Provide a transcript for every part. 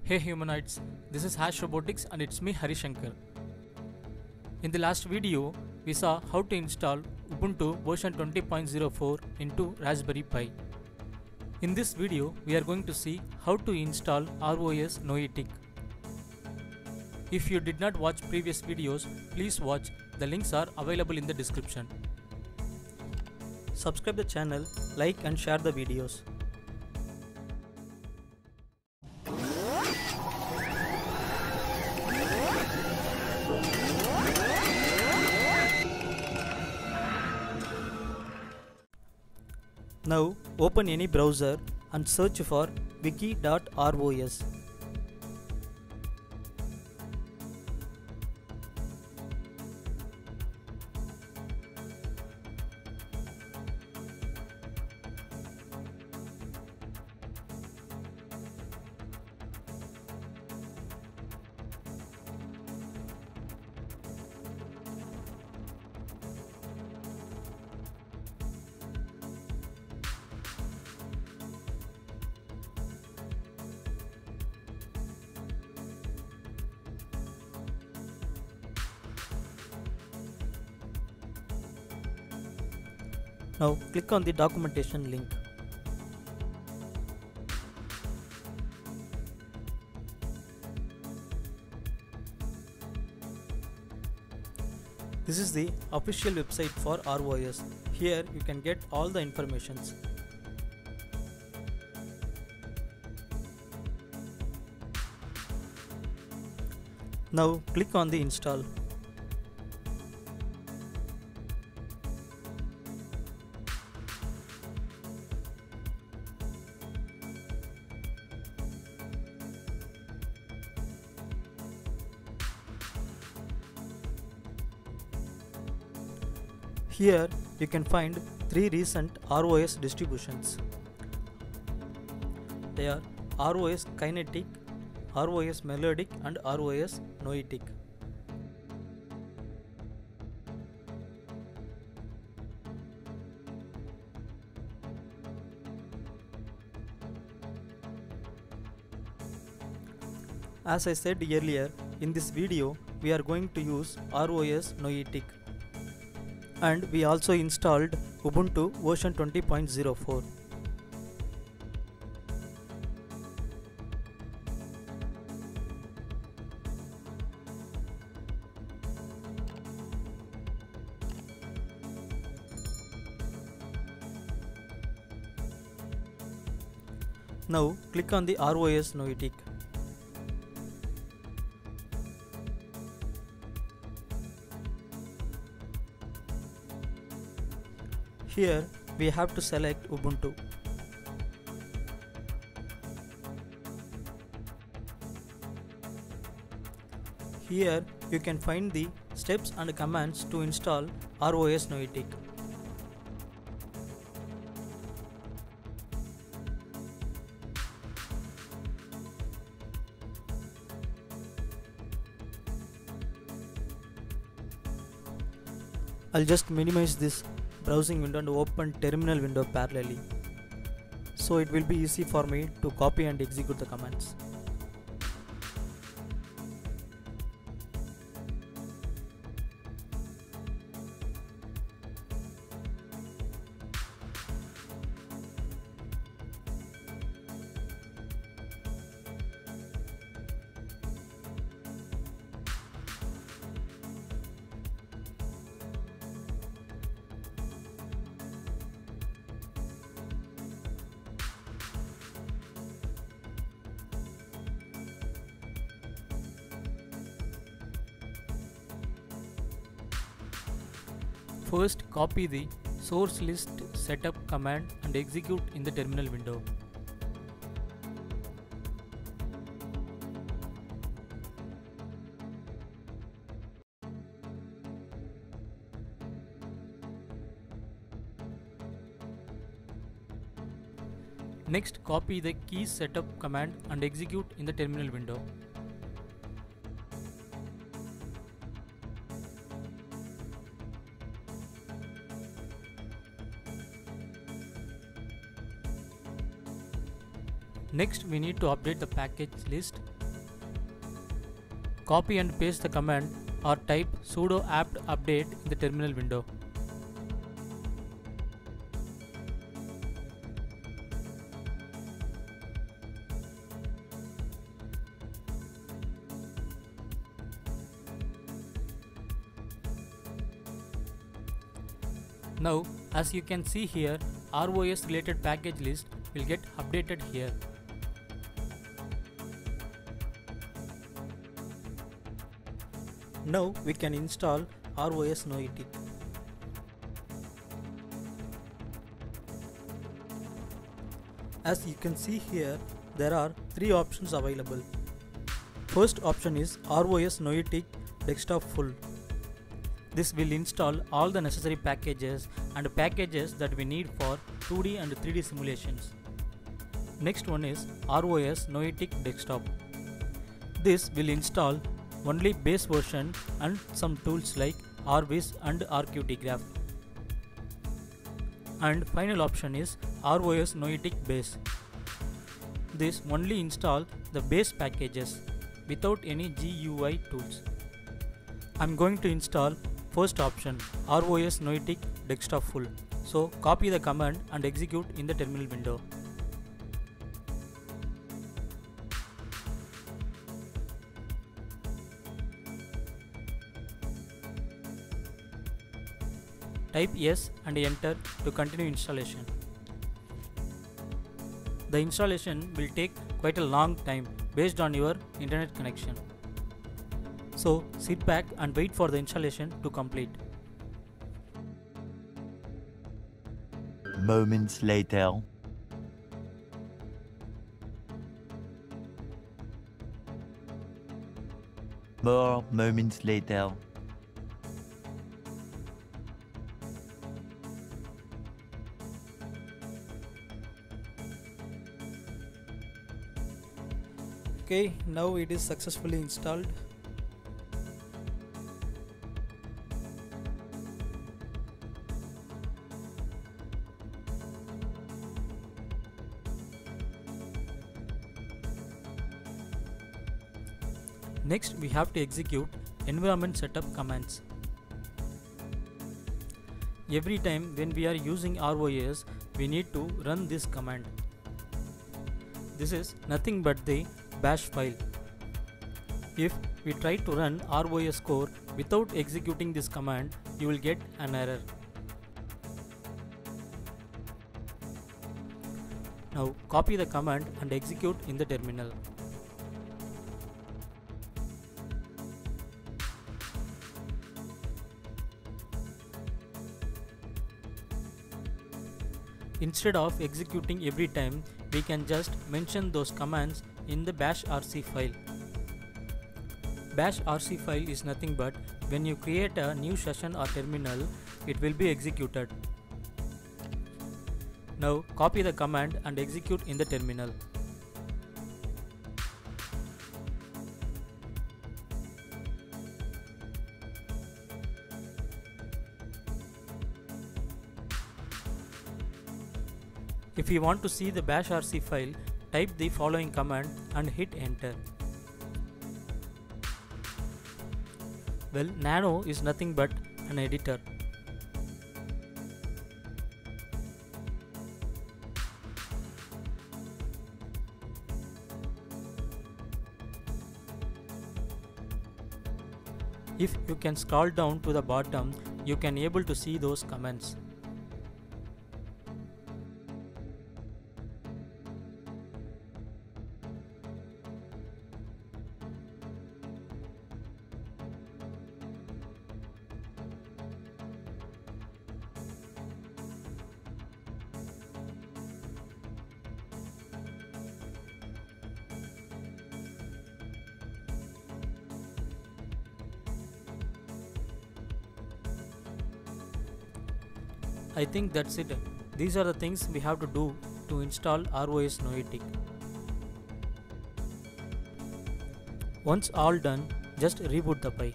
Hey humanoids, this is Hash Robotics and it's me Harishankar. In the last video, we saw how to install Ubuntu version 20.04 into Raspberry Pi. In this video, we are going to see how to install ROS Noetic. If you did not watch previous videos, please watch, the links are available in the description. Subscribe the channel, like and share the videos. Now open any browser and search for wiki.ros. Now click on the documentation link. This is the official website for ROS. Here you can get all the informations. Now click on the install. Here you can find 3 recent ROS distributions. They are ROS Kinetic, ROS Melodic and ROS Noetic. As I said earlier, in this video we are going to use ROS Noetic. And we also installed Ubuntu version 20.04. Now click on the ROS Noetic. Here we have to select Ubuntu. Here you can find the steps and commands to install ROS Noetic. I'll just minimize this browsing window and open terminal window parallelly, so it will be easy for me to copy and execute the commands. First, copy the source list setup command and execute in the terminal window. Next, copy the keys setup command and execute in the terminal window. Next, we need to update the package list. Copy and paste the command or type sudo apt update in the terminal window. Now, as you can see here, ROS related package list will get updated here. Now we can install ROS Noetic. As you can see here, there are three options available. First option is ROS Noetic Desktop Full. This will install all the necessary packages and packages that we need for 2D and 3D simulations. Next one is ROS Noetic Desktop. This will install only base version and some tools like RViz and RQtgraph. And final option is ROS Noetic Base. This only install the base packages without any GUI tools. I'm going to install first option, ROS Noetic Desktop Full. So copy the command and execute in the terminal window. Type yes and enter to continue installation. The installation will take quite a long time based on your internet connection. So sit back and wait for the installation to complete. Moments later. More moments later. Okay, now it is successfully installed. Next, we have to execute environment setup commands. Every time when we are using ROS, we need to run this command. This is nothing but the bash file. If we try to run ROS core without executing this command, you will get an error. Now copy the command and execute in the terminal. Instead of executing every time, we can just mention those commands in the bash rc file. Bash rc file is nothing but when you create a new session or terminal, it will be executed. Now copy the command and execute in the terminal. If you want to see the bash rc file, type the following command and hit enter. Well, Nano is nothing but an editor. If you can scroll down to the bottom, you can able to see those commands. I think that's it. These are the things we have to do to install ROS Noetic. Once all done, just reboot the Pi.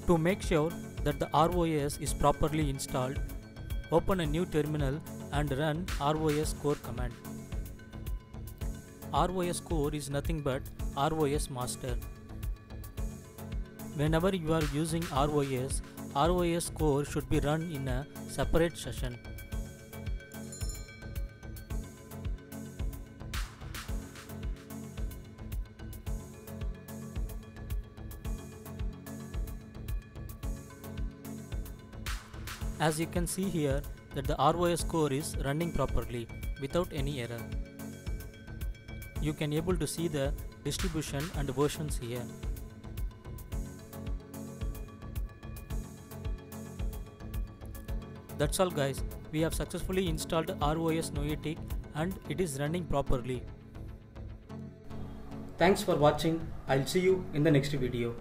To make sure that the ROS is properly installed, open a new terminal and run ROS core command. ROS core is nothing but ROS master. Whenever you are using ROS core should be run in a separate session. As you can see here that the ROS core is running properly without any error. You can able to see the distribution and versions here. That's all guys, we have successfully installed ROS Noetic and it is running properly. Thanks for watching, I'll see you in the next video.